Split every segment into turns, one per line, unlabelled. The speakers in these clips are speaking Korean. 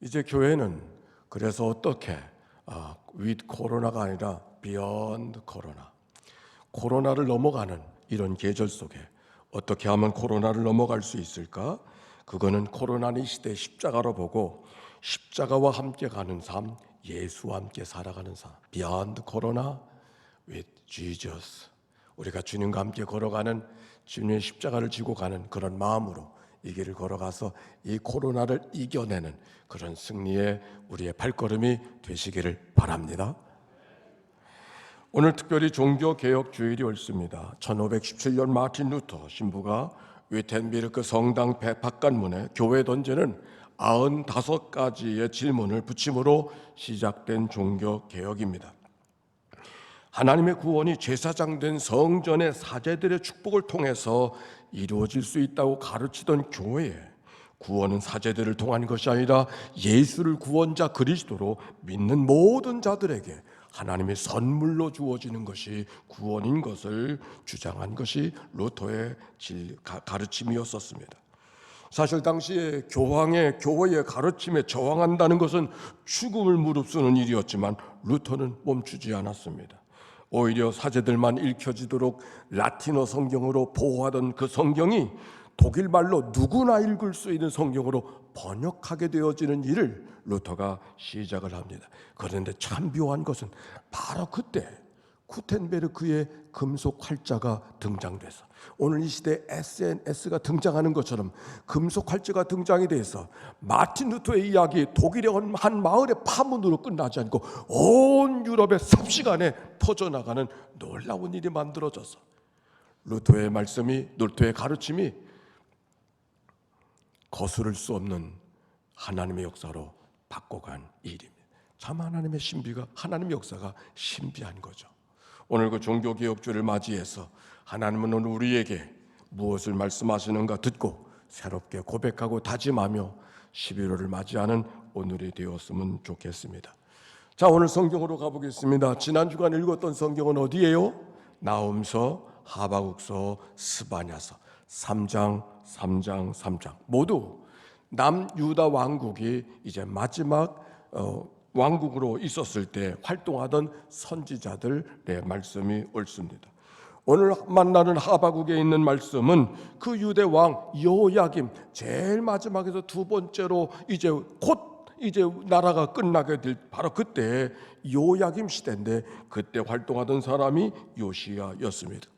이제 교회는 그래서 어떻게 with 코로나가 아니라 beyond 코로나, 코로나를 넘어가는 이런 계절 속에 어떻게 하면 코로나를 넘어갈 수 있을까? 그거는 코로나는 이 시대의 십자가로 보고 십자가와 함께 가는 삶, 예수와 함께 살아가는 삶, beyond 코로나 with Jesus. 우리가 주님과 함께 걸어가는, 주님의 십자가를 지고 가는 그런 마음으로 이 길을 걸어가서 이 코로나를 이겨내는 그런 승리의 우리의 발걸음이 되시기를 바랍니다. 오늘 특별히 종교개혁주일이 옳습니다. 1517년 마틴 루터 신부가 위텐비르크 성당 백박관문에 교회에 던지는 95가지의 질문을 붙임으로 시작된 종교개혁입니다. 하나님의 구원이 제사장된 성전의 사제들의 축복을 통해서 이루어질 수 있다고 가르치던 교회에 구원은 사제들을 통한 것이 아니라 예수를 구원자 그리스도로 믿는 모든 자들에게 하나님의 선물로 주어지는 것이 구원인 것을 주장한 것이 루터의 가르침이었습니다. 사실 당시에 교황의 교회의 가르침에 저항한다는 것은 죽음을 무릅쓰는 일이었지만 루터는 멈추지 않았습니다. 오히려 사제들만 읽혀지도록 라틴어 성경으로 보호하던 그 성경이 독일말로 누구나 읽을 수 있는 성경으로 번역하게 되어지는 일을 루터가 시작을 합니다. 그런데 참 묘한 것은 바로 그때 구텐베르크의 금속 활자가 등장돼서 오늘 이 시대에 SNS가 등장하는 것처럼 금속 활자가 등장이 돼서 마틴 루터의 이야기 독일의 한 마을의 파문으로 끝나지 않고 온 유럽의 삽시간에 퍼져나가는 놀라운 일이 만들어져서 루터의 말씀이, 루터의 가르침이 거스를 수 없는 하나님의 역사로 바꿔간 일입니다. 참 하나님의 신비가, 하나님의 역사가 신비한 거죠. 오늘 그 종교개혁주를 맞이해서 하나님은 오늘 우리에게 무엇을 말씀하시는가 듣고 새롭게 고백하고 다짐하며 11월을 맞이하는 오늘이 되었으면 좋겠습니다. 자, 오늘 성경으로 가보겠습니다. 지난 주간 읽었던 성경은 어디예요? 나훔서, 하바국서, 스바냐서 3장 모두 남유다 왕국이 이제 마지막 왕국으로 있었을 때 활동하던 선지자들의 말씀이 옳습니다. 오늘 만나는 하바국에 있는 말씀은 그 유대 왕 여호야김 제일 마지막에서 두 번째로 이제 곧 나라가 끝나게 될 바로 그때 여호야김 시대인데 그때 활동하던 사람이 요시야였습니다.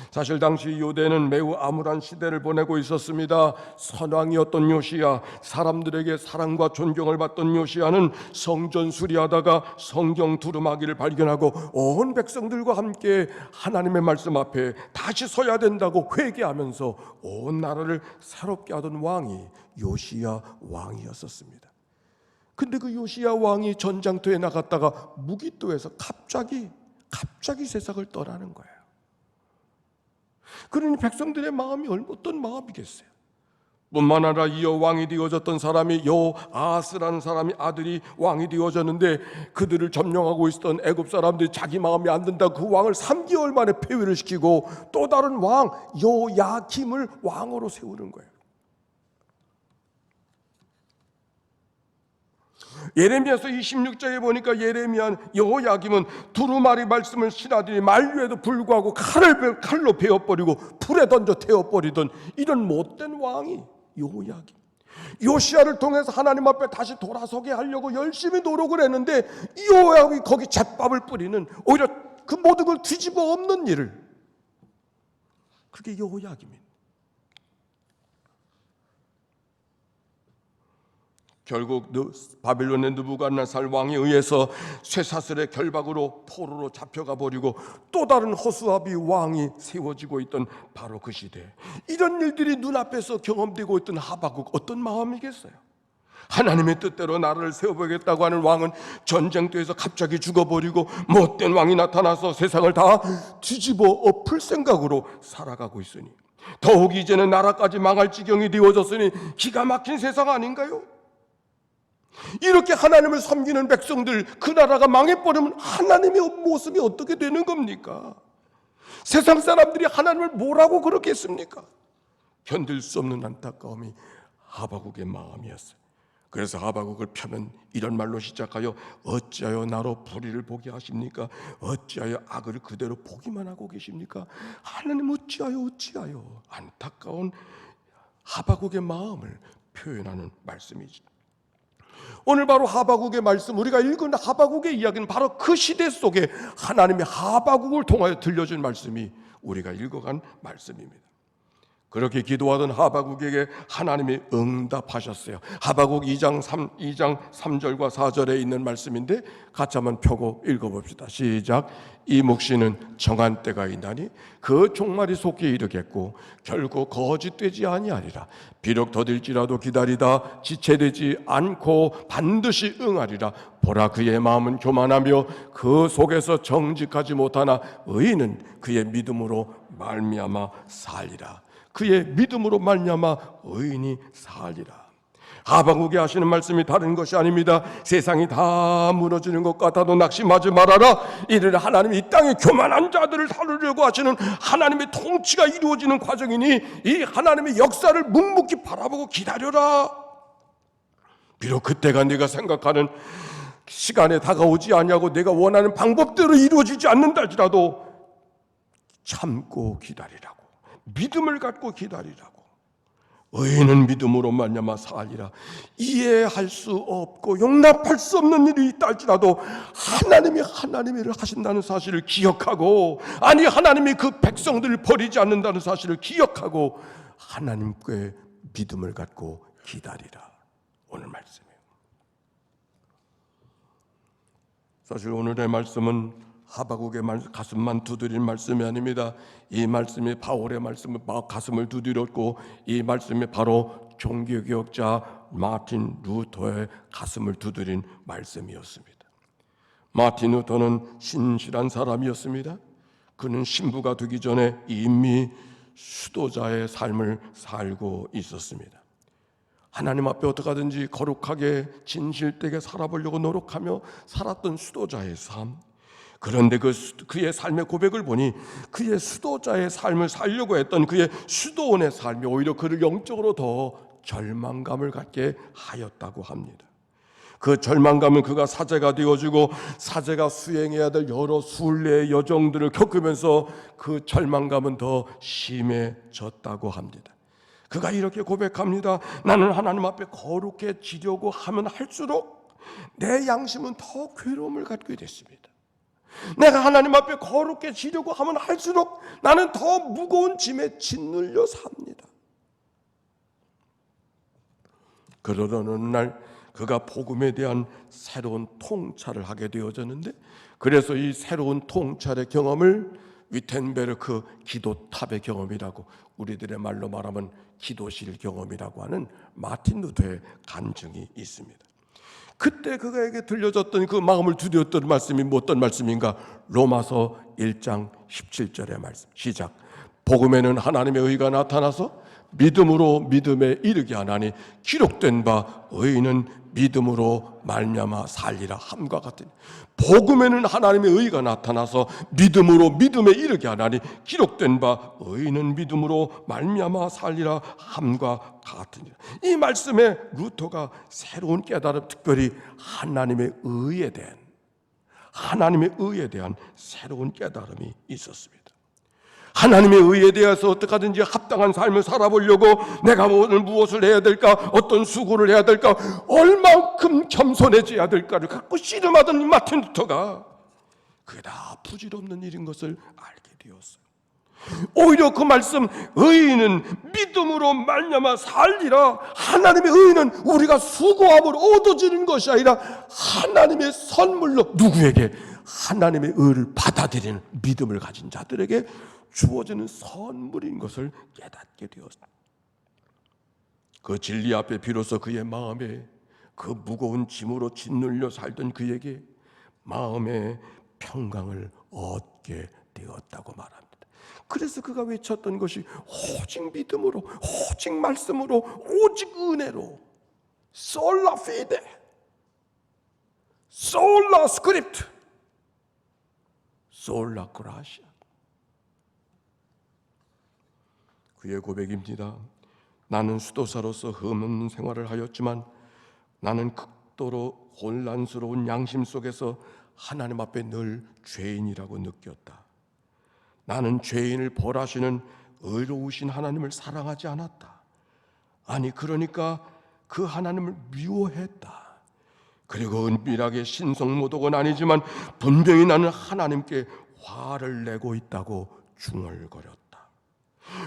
사실 당시 유대는 매우 암울한 시대를 보내고 있었습니다. 선왕이었던 요시야, 사람들에게 사랑과 존경을 받던 요시야는 성전 수리하다가 성경 두루마기를 발견하고 온 백성들과 함께 하나님의 말씀 앞에 다시 서야 된다고 회개하면서 온 나라를 새롭게 하던 왕이 요시야 왕이었었습니다. 근데 그 요시야 왕이 전장터에 나갔다가 무기또에서 갑자기 세상을 떠나는 거예요. 그러니 백성들의 마음이 어떤 마음이겠어요? 뿐만 아니라 이어 왕이 되어졌던 사람이 여아스라는 사람이 아들이 왕이 되어졌는데 그들을 점령하고 있었던 애굽 사람들이 자기 마음에 안 든다고 그 왕을 3개월 만에 폐위를 시키고 또 다른 왕 여야김을 왕으로 세우는 거예요. 예레미야서 26장에 보니까 여호야김은 두루마리 말씀을 신하더니 만류에도 불구하고 칼로 베어버리고 불에 던져 태워버리던 이런 못된 왕이 여호야김. 요시야를 통해서 하나님 앞에 다시 돌아서게 하려고 열심히 노력을 했는데 여호야김이 거기 잿밥을 뿌리는, 오히려 그 모든 걸 뒤집어 엎는 일을, 그게 여호야김입니다. 결국 바빌론의 느부갓네살 왕에 의해서 쇠사슬의 결박으로 포로로 잡혀가 버리고 또 다른 호수아비 왕이 세워지고 있던 바로 그 시대, 이런 일들이 눈앞에서 경험되고 있던 하바국 어떤 마음이겠어요? 하나님의 뜻대로 나라를 세워보겠다고 하는 왕은 전쟁터에서 갑자기 죽어버리고 못된 왕이 나타나서 세상을 다 뒤집어 엎을 생각으로 살아가고 있으니 더욱 이제는 나라까지 망할 지경이 되어졌으니 기가 막힌 세상 아닌가요? 이렇게 하나님을 섬기는 백성들, 그 나라가 망해버리면 하나님의 모습이 어떻게 되는 겁니까? 세상 사람들이 하나님을 뭐라고 그렇겠습니까? 견딜 수 없는 안타까움이 하바국의 마음이었어요. 그래서 하박국을 펴면 이런 말로 시작하여 어찌하여 나로 불의를 보게 하십니까? 어찌하여 악을 그대로 보기만 하고 계십니까? 하나님 어찌하여 안타까운 하박국의 마음을 표현하는 말씀이지. 오늘 바로 하박국의 말씀, 우리가 읽은 하박국의 이야기는 바로 그 시대 속에 하나님의 하박국을 통하여 들려준 말씀이 우리가 읽어간 말씀입니다. 그렇게 기도하던 하박국에게 하나님이 응답하셨어요. 하박국 2장 3절과 4절에 있는 말씀인데 같이 한번 펴고 읽어봅시다. 시작. 이 묵시는 정한 때가 있나니 그 종말이 속히 이르겠고 결국 거짓되지 아니하리라. 비록 더딜지라도 기다리다 지체되지 않고 반드시 응하리라. 보라, 그의 마음은 교만하며 그 속에서 정직하지 못하나 의인은 그의 믿음으로 말미암아 살리라. 그의 믿음으로 말미암아 의인이 살리라. 하박국이 하시는 말씀이 다른 것이 아닙니다. 세상이 다 무너지는 것 같아도 낙심하지 말아라. 이를 하나님이 이 땅에 교만한 자들을 다루려고 하시는 하나님의 통치가 이루어지는 과정이니 이 하나님의 역사를 묵묵히 바라보고 기다려라. 비록 그때가 네가 생각하는 시간에 다가오지 아니하고 내가 원하는 방법대로 이루어지지 않는다 할지라도 참고 기다리라고, 믿음을 갖고 기다리라고. 의인은 믿음으로 말미암아 살리라. 이해할 수 없고 용납할 수 없는 일이 있다 할지라도 하나님이 하나님의 일을 하신다는 사실을 기억하고, 아니 하나님이 그 백성들을 버리지 않는다는 사실을 기억하고 하나님께 믿음을 갖고 기다리라. 오늘 말씀이에요. 사실 오늘의 말씀은 하박국의 가슴만 두드린 말씀이 아닙니다. 이 말씀이 바울의 말씀을 가슴을 두드렸고, 이 말씀이 바로 종교개혁자 마틴 루터의 가슴을 두드린 말씀이었습니다. 마틴 루터는 신실한 사람이었습니다. 그는 신부가 되기 전에 이미 수도자의 삶을 살고 있었습니다. 하나님 앞에 어떻게 하든지 거룩하게 진실되게 살아보려고 노력하며 살았던 수도자의 삶. 그런데 그의 삶의 고백을 보니 그의 수도자의 삶을 살려고 했던 그의 수도원의 삶이 오히려 그를 영적으로 더 절망감을 갖게 하였다고 합니다. 그 절망감은 그가 사제가 되어지고 사제가 수행해야 될 여러 순례의 여정들을 겪으면서 그 절망감은 더 심해졌다고 합니다. 그가 이렇게 고백합니다. 나는 하나님 앞에 거룩해지려고 하면 할수록 내 양심은 더 괴로움을 갖게 됐습니다. 내가 하나님 앞에 거룩해지려고 하면 할수록 나는 더 무거운 짐에 짓눌려 삽니다. 그러던 어느 날 그가 복음에 대한 새로운 통찰을 하게 되어졌는데, 그래서 이 새로운 통찰의 경험을 위텐베르크 기도탑의 경험이라고, 우리들의 말로 말하면 기도실 경험이라고 하는 마틴 루터의 간증이 있습니다. 그때 그에게 들려졌던 그 마음을 두드렸던 말씀이 어떤 말씀인가? 로마서 1장 17절의 말씀. 시작. 복음에는 하나님의 의가 나타나서 믿음으로 믿음에 이르게 하나니 기록된 바 의인은 믿음으로 말미암아 살리라 함과 같으니. 복음에는 하나님의 의가 나타나서 믿음으로 믿음에 이르게 하나니 기록된 바 의인은 믿음으로 말미암아 살리라 함과 같으니. 이 말씀에 루터가 새로운 깨달음, 특별히 하나님의 의에 대한 새로운 깨달음이 있었습니다. 하나님의 의에 대해서 어떻게 하든지 합당한 삶을 살아보려고 내가 오늘 무엇을 해야 될까, 어떤 수고를 해야 될까, 얼만큼 겸손해져야 될까를 갖고 씨름하던 마틴 루터가 그게 다 부질없는 일인 것을 알게 되었어요. 오히려 그 말씀, 의인은 믿음으로 말미암아 살리라. 하나님의 의는 우리가 수고함으로 얻어지는 것이 아니라 하나님의 선물로, 누구에게? 하나님의 의를 받아들이는 믿음을 가진 자들에게 주어지는 선물인 것을 깨닫게 되었습니다. 그 진리 앞에 비로소 그의 마음에 그 무거운 짐으로 짓눌려 살던 그에게 마음의 평강을 얻게 되었다고 말합니다. 그래서 그가 외쳤던 것이 오직 믿음으로, 오직 말씀으로, 오직 은혜로, 솔라 피데, 솔라 스크립트, 솔라 그라시아. 그의 고백입니다. 나는 수도사로서 흠없는 생활을 하였지만 나는 극도로 혼란스러운 양심 속에서 하나님 앞에 늘 죄인이라고 느꼈다. 나는 죄인을 벌하시는 의로우신 하나님을 사랑하지 않았다. 아니, 그러니까 그 하나님을 미워했다. 그리고 은밀하게 신성모독은 아니지만 분명히 나는 하나님께 화를 내고 있다고 중얼거렸다.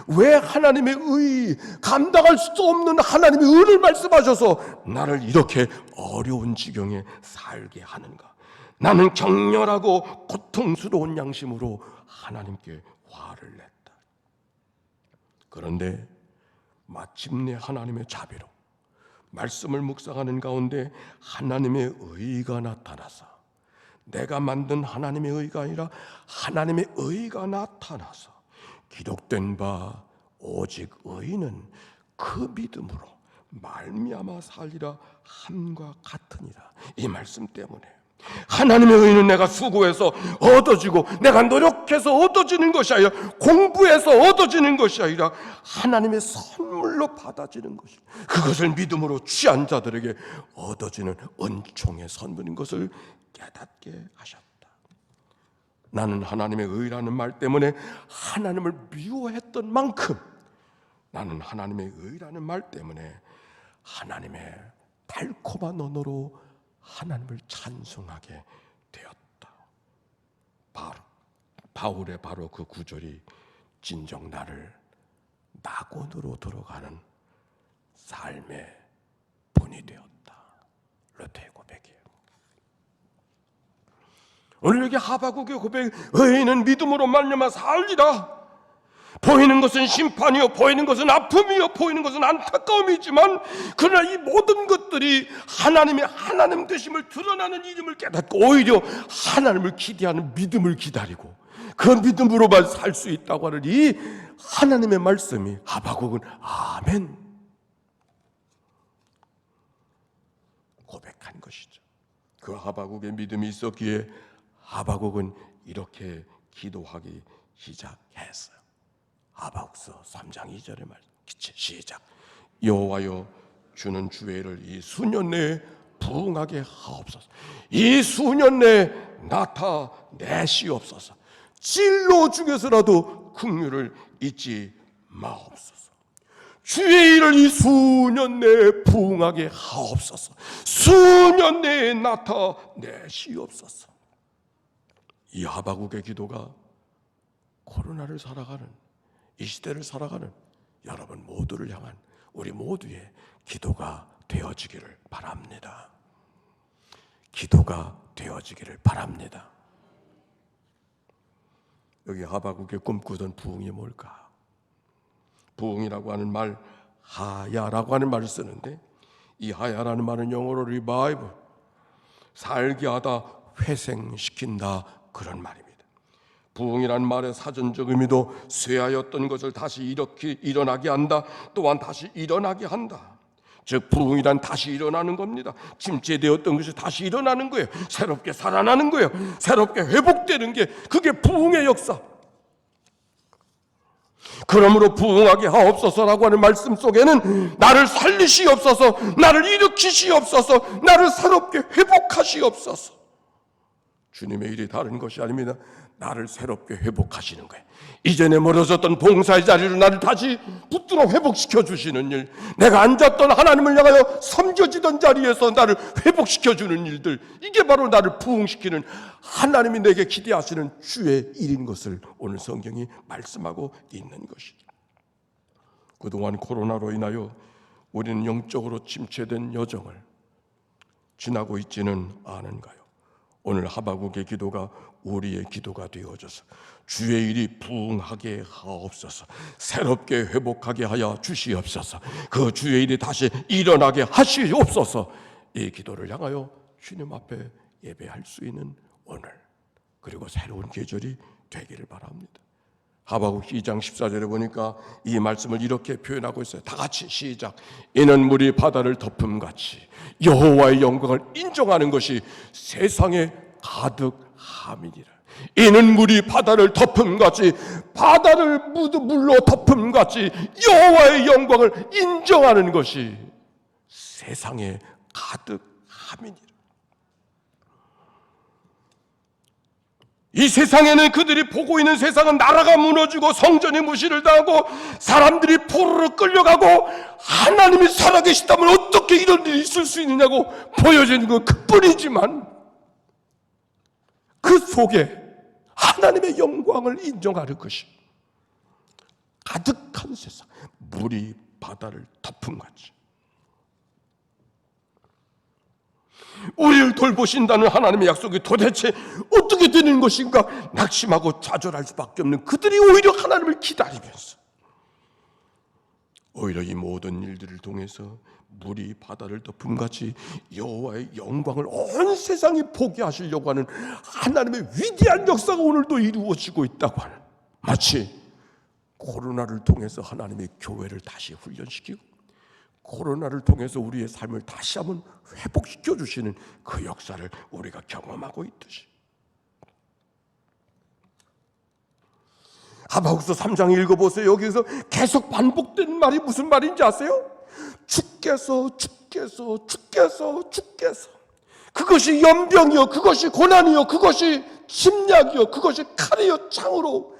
왜 하나님의 의, 감당할 수 없는 하나님의 의를 말씀하셔서 나를 이렇게 어려운 지경에 살게 하는가? 나는 격렬하고 고통스러운 양심으로 하나님께 화를 냈다. 그런데 마침내 하나님의 자비로 말씀을 묵상하는 가운데 하나님의 의가 나타나서, 내가 만든 하나님의 의가 아니라 하나님의 의가 나타나서 기록된 바 오직 의인은 그 믿음으로 말미암아 살리라 함과 같으니라. 이 말씀 때문에 하나님의 의는 내가 수고해서 얻어지고 내가 노력해서 얻어지는 것이 아니라, 공부해서 얻어지는 것이 아니라 하나님의 선물로 받아지는 것이, 그것을 믿음으로 취한 자들에게 얻어지는 은총의 선물인 것을 깨닫게 하셨다. 나는 하나님의 의라는 말 때문에 하나님을 미워했던 만큼, 나는 하나님의 의라는 말 때문에 하나님의 달콤한 언어로 하나님을 찬송하게 되었다. 바울의 바로 그 구절이 진정 나를 낙원으로 들어가는 삶의 본이 되었다. 르테의 고백이에요. 오늘 여기 하바국의 고백, 의인은 믿음으로 말미암아 살리라. 보이는 것은 심판이요, 보이는 것은 아픔이요, 보이는 것은 안타까움이지만, 그러나 이 모든 것들이 하나님의 하나님 되심을 드러나는 이름을 깨닫고 오히려 하나님을 기대하는 믿음을 기다리고 그 믿음으로만 살 수 있다고 하는 이 하나님의 말씀이, 하바국은 아멘 고백한 것이죠. 그 하바국의 믿음이 있었기에 하바국은 이렇게 기도하기 시작했어요. 하박국서 3장 2절의 말 시작. 여호와여, 주는 주의 일을 이 수년 내에 부응하게 하옵소서. 이 수년 내에 나타내시옵소서. 진로 중에서라도 긍휼을 잊지 마옵소서. 주의 일을 이 수년 내에 부응하게 하옵소서. 수년 내에 나타내시옵소서. 이 하박국의 기도가 코로나를 살아가는, 이 시대를 살아가는 여러분 모두를 향한 우리 모두의 기도가 되어지기를 바랍니다. 기도가 되어지기를 바랍니다. 여기 하바국의 꿈꾸던 부흥이 뭘까? 부흥이라고 하는 말, 하야라고 하는 말을 쓰는데, 이 하야라는 말은 영어로 revive, 살게 하다, 회생시킨다, 그런 말입니다. 부흥이라는 말의 사전적 의미도 쇠하였던 것을 다시 이렇게 일어나게 한다, 또한 다시 일어나게 한다. 즉 부흥이란 다시 일어나는 겁니다. 침체되었던 것이 다시 일어나는 거예요. 새롭게 살아나는 거예요. 새롭게 회복되는 게 그게 부흥의 역사. 그러므로 부흥하게 하옵소서라고 하는 말씀 속에는 나를 살리시옵소서, 나를 일으키시옵소서, 나를 새롭게 회복하시옵소서. 주님의 일이 다른 것이 아닙니다. 나를 새롭게 회복하시는 거예요. 이전에 멀어졌던 봉사의 자리로 나를 다시 붙들어 회복시켜 주시는 일, 내가 앉았던 하나님을 향하여 섬겨지던 자리에서 나를 회복시켜 주는 일들, 이게 바로 나를 부흥시키는, 하나님이 내게 기대하시는 주의 일인 것을 오늘 성경이 말씀하고 있는 것이죠. 그동안 코로나로 인하여 우리는 영적으로 침체된 여정을 지나고 있지는 않은가요? 오늘 하바국의 기도가 우리의 기도가 되어져서 주의 일이 부응하게 하옵소서, 새롭게 회복하게 하여 주시옵소서, 그 주의 일이 다시 일어나게 하시옵소서, 이 기도를 향하여 주님 앞에 예배할 수 있는 오늘, 그리고 새로운 계절이 되기를 바랍니다. 하바국 2장 14절에 보니까 이 말씀을 이렇게 표현하고 있어요. 다 같이 시작. 이는 물이 바다를 덮음같이 여호와의 영광을 인정하는 것이 세상에 가득함이니라. 이는 물이 바다를 덮음같이, 바다를 물로 덮음같이 여호와의 영광을 인정하는 것이 세상에 가득함이니라. 이 세상에는, 그들이 보고 있는 세상은 나라가 무너지고 성전이 무시를 당하고 사람들이 포로로 끌려가고, 하나님이 살아계시다면 어떻게 이런 일이 있을 수 있느냐고 보여지는 건 그뿐이지만, 그 속에 하나님의 영광을 인정하는 것이 가득한 세상, 물이 바다를 덮음같이 우리를 돌보신다는 하나님의 약속이 도대체 어떻게 되는 것인가 낙심하고 좌절할 수밖에 없는 그들이 오히려 하나님을 기다리면서, 오히려 이 모든 일들을 통해서 물이 바다를 덮음같이 여호와의 영광을 온 세상이 보게 하시려고 하는 하나님의 위대한 역사가 오늘도 이루어지고 있다고 하는, 마치 코로나를 통해서 하나님의 교회를 다시 훈련시키고 코로나를 통해서 우리의 삶을 다시 한번 회복시켜 주시는 그 역사를 우리가 경험하고 있듯이, 하박국서 3장 읽어보세요. 여기서 계속 반복되는 말이 무슨 말인지 아세요? 주께서 주께서 주께서 주께서, 그것이 연병이요, 그것이 고난이요, 그것이 침략이요, 그것이 칼이요, 창으로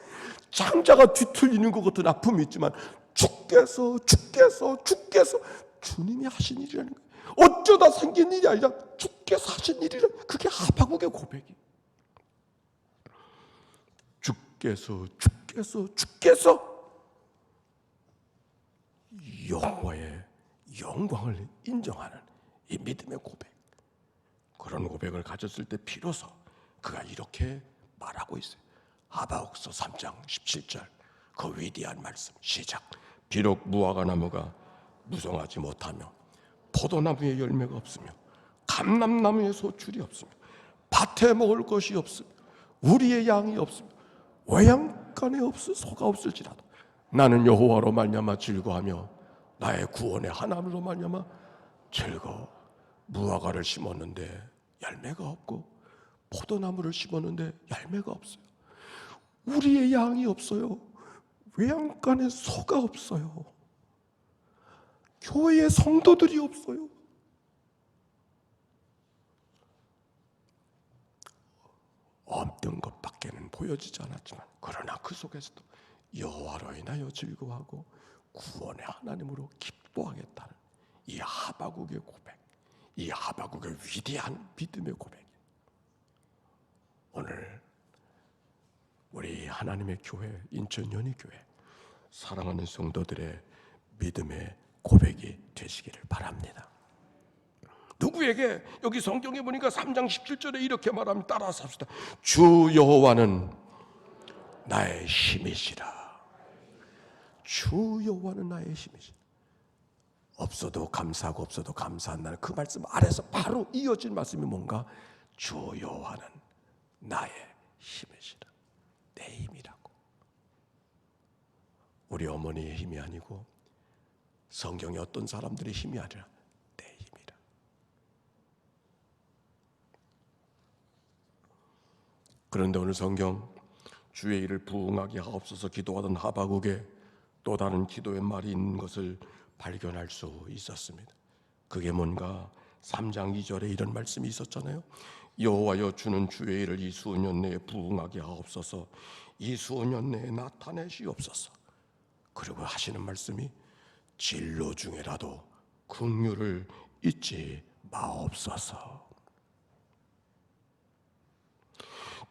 장자가 뒤틀리는 것 같은 아픔이 있지만 주께서 주께서 주께서, 주님이 하신 일이라는 거예요. 어쩌다 생긴 일이 아니라 주께서 하신 일이라. 그게 하박국의 고백이. 주께서 주께서 주께서 여호와의 영광을 인정하는 이 믿음의 고백, 그런 고백을 가졌을 때 비로소 그가 이렇게 말하고 있어요. 하박국서 3장 17절 그 위대한 말씀 시작. 비록 무화과 나무가 무성하지 못하며 포도나무에 열매가 없으며 감람나무에 소출이 없으며 밭에 먹을 것이 없으며 우리의 양이 없으며 외양간에 소가 없을지라도 나는 여호와로 말미암아 즐거하며 나의 구원의 하나님으로 말미암아 즐거워. 무화과를 심었는데 열매가 없고 포도나무를 심었는데 열매가 없어요. 우리의 양이 없어요. 외양간에 소가 없어요. 교회에 성도들이 없어요. 없던 것밖에는 보여지지 않았지만, 그러나 그 속에서도 여호와로 인하여 즐거워하고 구원의 하나님으로 기뻐하겠다는 이 하박국의 고백, 이 하박국의 위대한 믿음의 고백, 오늘 우리 하나님의 교회, 인천 연희교회 사랑하는 성도들의 믿음의 고백이 되시기를 바랍니다. 누구에게? 여기 성경에 보니까 3장 17절에 이렇게 말합니다. 따라서 합시다. 주 여호와는 나의 힘이시라. 주 여호와는 나의 힘이시라. 없어도 감사하고 없어도 감사한다는 그 말씀 아래서 바로 이어진 말씀이 뭔가? 주 여호와는 나의 힘이시라. 내 힘이라고. 우리 어머니의 힘이 아니고 성경의 어떤 사람들의 힘이 아니라 내 힘이라. 그런데 오늘 성경 주의 일을 부응하게 하옵소서 기도하던 하박국에 또 다른 기도의 말이 있는 것을 발견할 수 있었습니다. 그게 뭔가 3장 2절에 이런 말씀이 있었잖아요. 여호와여 주는 주의 일을 이 수년 내에 부응하게 하옵소서. 이 수년 내에 나타내시옵소서. 그리고 하시는 말씀이 진로 중에라도 긍휼을 잊지 마옵소서.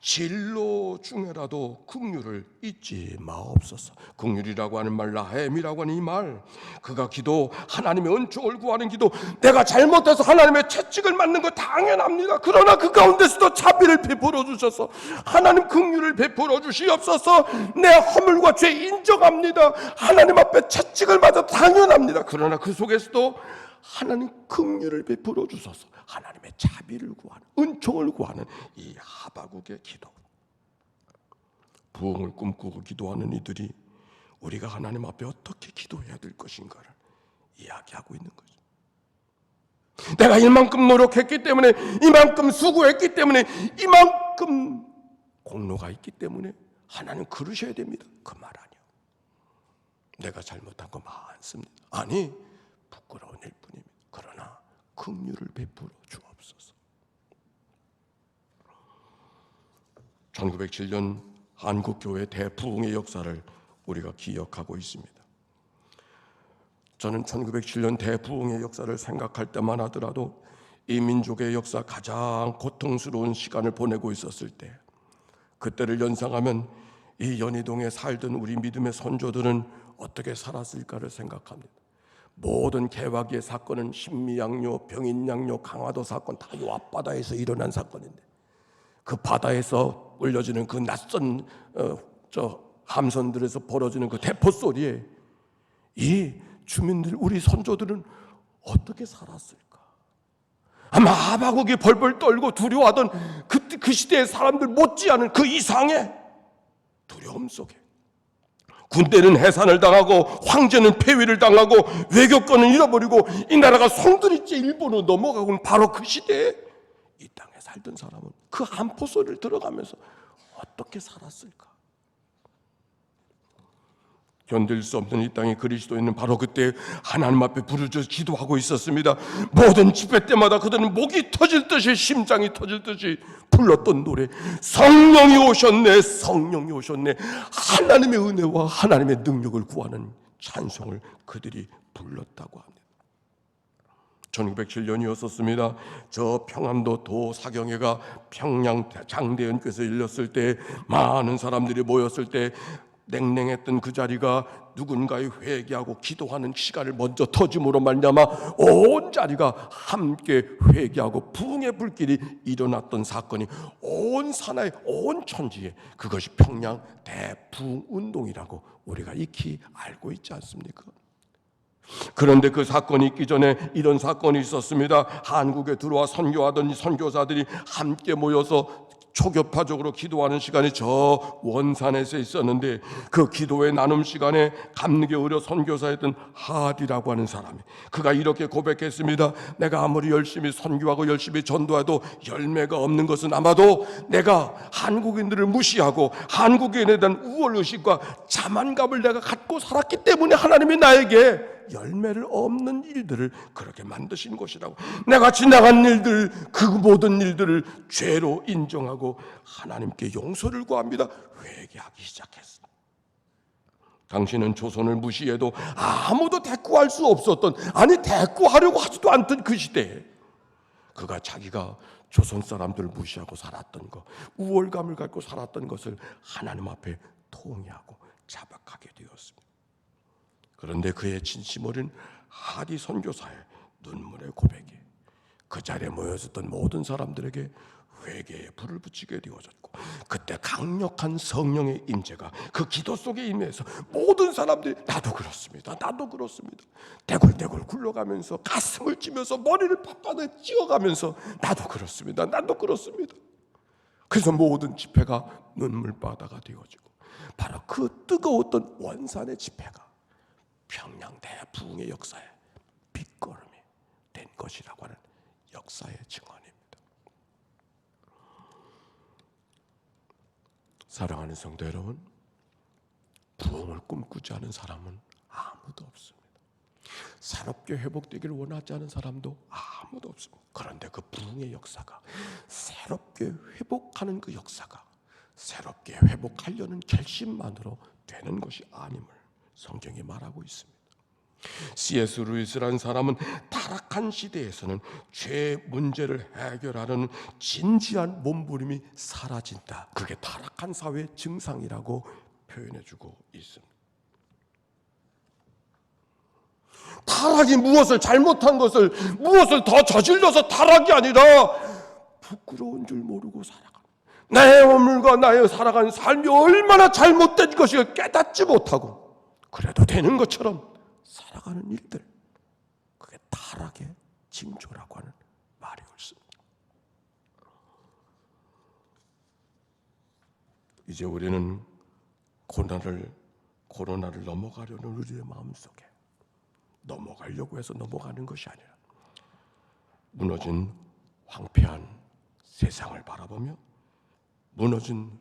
진로 중에라도 긍휼을 잊지 마옵소서. 긍휼이라고 하는 말, 라햄이라고 하는 이 말, 그가 기도, 하나님의 은총을 구하는 기도, 내가 잘못해서 하나님의 채찍을 맞는 거 당연합니다. 그러나 그 가운데서도 자비를 베풀어 주셔서 하나님 긍휼을 베풀어 주시옵소서. 내 허물과 죄 인정합니다. 하나님 앞에 채찍을 맞아 당연합니다. 그러나 그 속에서도 하나님 긍휼을 베풀어 주셔서 하나님의 자비를 구하는, 은총을 구하는 이 하박국의 기도, 부흥을 꿈꾸고 기도하는 이들이 우리가 하나님 앞에 어떻게 기도해야 될 것인가를 이야기하고 있는 거죠. 내가 이만큼 노력했기 때문에, 이만큼 수고했기 때문에, 이만큼 공로가 있기 때문에 하나님 그러셔야 됩니다. 그 말 아니요. 내가 잘못한 거 많습니다. 아니, 부끄러운 일뿐입니다. 그러나 긍휼을 베풀어 주옵소서. 1907년 한국교회 대부흥의 역사를 우리가 기억하고 있습니다. 저는 1907년 대부흥의 역사를 생각할 때만 하더라도 이 민족의 역사 가장 고통스러운 시간을 보내고 있었을 때, 그때를 연상하면 이 연희동에 살던 우리 믿음의 선조들은 어떻게 살았을까를 생각합니다. 모든 개화기의 사건은 신미양요, 병인양요, 강화도 사건 다 요 앞바다에서 일어난 사건인데, 그 바다에서 올려지는 그 낯선 함선들에서 벌어지는 그 대포 소리에 이 주민들, 우리 선조들은 어떻게 살았을까? 아마 하바국이 벌벌 떨고 두려워하던 그 시대의 사람들 못지않은 그 이상의 두려움 속에, 군대는 해산을 당하고 황제는 폐위를 당하고 외교권은 잃어버리고 이 나라가 송두리째 일본으로 넘어가고는 바로 그 시대에 이 땅에 살던 사람은 그 한포 소리를 들어가면서 어떻게 살았을까? 견딜 수 없는 이 땅에 그리스도인은 바로 그때 하나님 앞에 부르짖어 기도하고 있었습니다. 모든 집회 때마다 그들은 목이 터질 듯이, 심장이 터질 듯이 불렀던 노래, 성령이 오셨네, 성령이 오셨네. 하나님의 은혜와 하나님의 능력을 구하는 찬송을 그들이 불렀다고 합니다. 1907년이었었습니다. 저 평안도 도사경회가 평양 장대연교에서 열렸을 때, 많은 사람들이 모였을 때 냉랭했던 그 자리가 누군가의 회개하고 기도하는 시간을 먼저 터짐으로 말미암아 온 자리가 함께 회개하고 부흥의 불길이 일어났던 사건이 온 사나이, 온 천지에, 그것이 평양 대부흥 운동이라고 우리가 익히 알고 있지 않습니까? 그런데 그 사건이 있기 전에 이런 사건이 있었습니다. 한국에 들어와 선교하던 선교사들이 함께 모여서 초교파적으로 기도하는 시간이 저 원산에서 있었는데, 그 기도의 나눔 시간에 감리교 의료 선교사였던 하디라고 하는 사람이, 그가 이렇게 고백했습니다. 내가 아무리 열심히 선교하고 열심히 전도해도 열매가 없는 것은 아마도 내가 한국인들을 무시하고 한국인에 대한 우월의식과 자만감을 내가 갖고 살았기 때문에 하나님이 나에게 열매를 없는 일들을 그렇게 만드신 것이라고, 내가 지나간 일들, 그 모든 일들을 죄로 인정하고 하나님께 용서를 구합니다. 회개하기 시작했습니다. 당신은 조선을 무시해도 아무도 대꾸할 수 없었던, 아니 대꾸하려고 하지도 않던 그 시대에 그가 자기가 조선 사람들을 무시하고 살았던 것, 우월감을 갖고 살았던 것을 하나님 앞에 통회하고 자박하게 되었습니다. 그런데 그의 진심 어린 하디 선교사의 눈물의 고백이 그 자리에 모여있었던 모든 사람들에게 회개의 불을 붙이게 되어졌고, 그때 강력한 성령의 임재가 그 기도 속에 임해서 모든 사람들이 나도 그렇습니다, 나도 그렇습니다, 대굴대굴 굴러가면서 가슴을 찌면서 머리를 빳빳하게 찧어가면서 나도 그렇습니다, 나도 그렇습니다. 그래서 모든 집회가 눈물바다가 되어지고, 바로 그 뜨거웠던 원산의 집회가 평양 대부흥의 역사에 빗걸음이 된 것이라고 하는 역사의 증언입니다. 사랑하는 성도 여러분, 부흥을 꿈꾸지 않은 사람은 아무도 없습니다. 새롭게 회복되기를 원하지 않은 사람도 아무도 없습니다. 그런데 그 부흥의 역사가, 새롭게 회복하는 그 역사가 새롭게 회복하려는 결심만으로 되는 것이 아님을 성경이 말하고 있습니다. C.S. 루이스라는 사람은 타락한 시대에서는 죄 문제를 해결하려는 진지한 몸부림이 사라진다, 그게 타락한 사회의 증상이라고 표현해주고 있습니다. 타락이 무엇을 잘못한 것을, 무엇을 더 저질러서 타락이 아니라 부끄러운 줄 모르고 살아가는, 나의 오물과 나의 살아가는 삶이 얼마나 잘못된 것을 깨닫지 못하고 그래도 되는 것처럼 살아가는 일들, 그게 타락의 징조라고 하는 말이 옳습니다. 이제 우리는 코로나를 넘어가려는 우리의 마음속에, 넘어가려고 해서 넘어가는 것이 아니라 무너진 황폐한 세상을 바라보며 무너진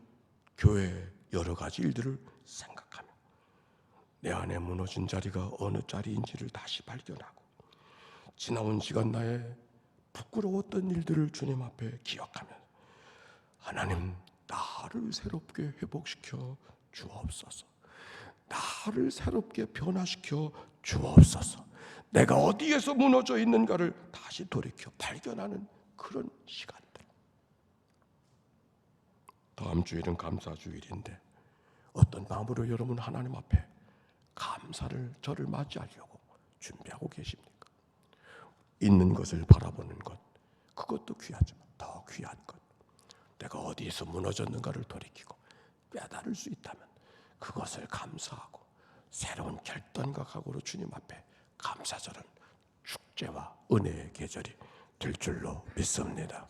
교회의 여러 가지 일들을 생각하며 내 안에 무너진 자리가 어느 자리인지를 다시 발견하고 지나온 시간 나의 부끄러웠던 일들을 주님 앞에 기억하며 하나님, 나를 새롭게 회복시켜 주옵소서. 나를 새롭게 변화시켜 주옵소서. 내가 어디에서 무너져 있는가를 다시 돌이켜 발견하는 그런 시간들. 다음 주일은 감사주일인데 어떤 마음으로 여러분 하나님 앞에 감사를 저를 맞이하려고 준비하고 계십니까? 있는 것을 바라보는 것, 그것도 귀하지만 더 귀한 것, 내가 어디에서 무너졌는가를 돌이키고 깨달을 수 있다면 그것을 감사하고 새로운 결단과 각오로 주님 앞에 감사절은 축제와 은혜의 계절이 될 줄로 믿습니다.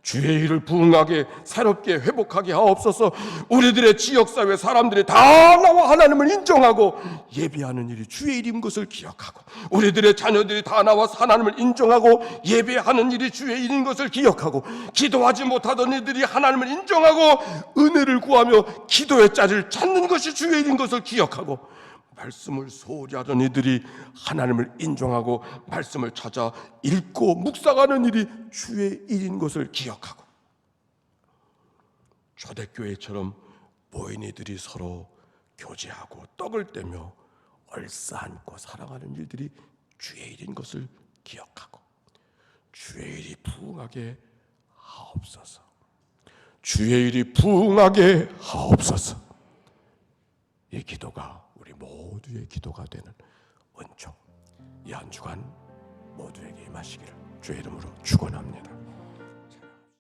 주의 일을 부응하게 새롭게 회복하게 하옵소서. 우리들의 지역사회 사람들이 다 나와 하나님을 인정하고 예배하는 일이 주의 일인 것을 기억하고, 우리들의 자녀들이 다 나와 하나님을 인정하고 예배하는 일이 주의 일인 것을 기억하고, 기도하지 못하던 이들이 하나님을 인정하고 은혜를 구하며 기도의 자리를 찾는 것이 주의 일인 것을 기억하고, 말씀을 소홀히 하던 이들이 하나님을 인정하고 말씀을 찾아 읽고 묵상하는 일이 주의 일인 것을 기억하고, 초대교회처럼 모인 이들이 서로 교제하고 떡을 떼며 얼싸안고 사랑하는 일들이 주의 일인 것을 기억하고, 주의 일이 부응하게 하옵소서. 주의 일이 부응하게 하옵소서. 이 기도가 우리 모두의 기도가 되는 은총, 이 한 주간 모두에게 임하시기를 주의 이름으로 축원합니다.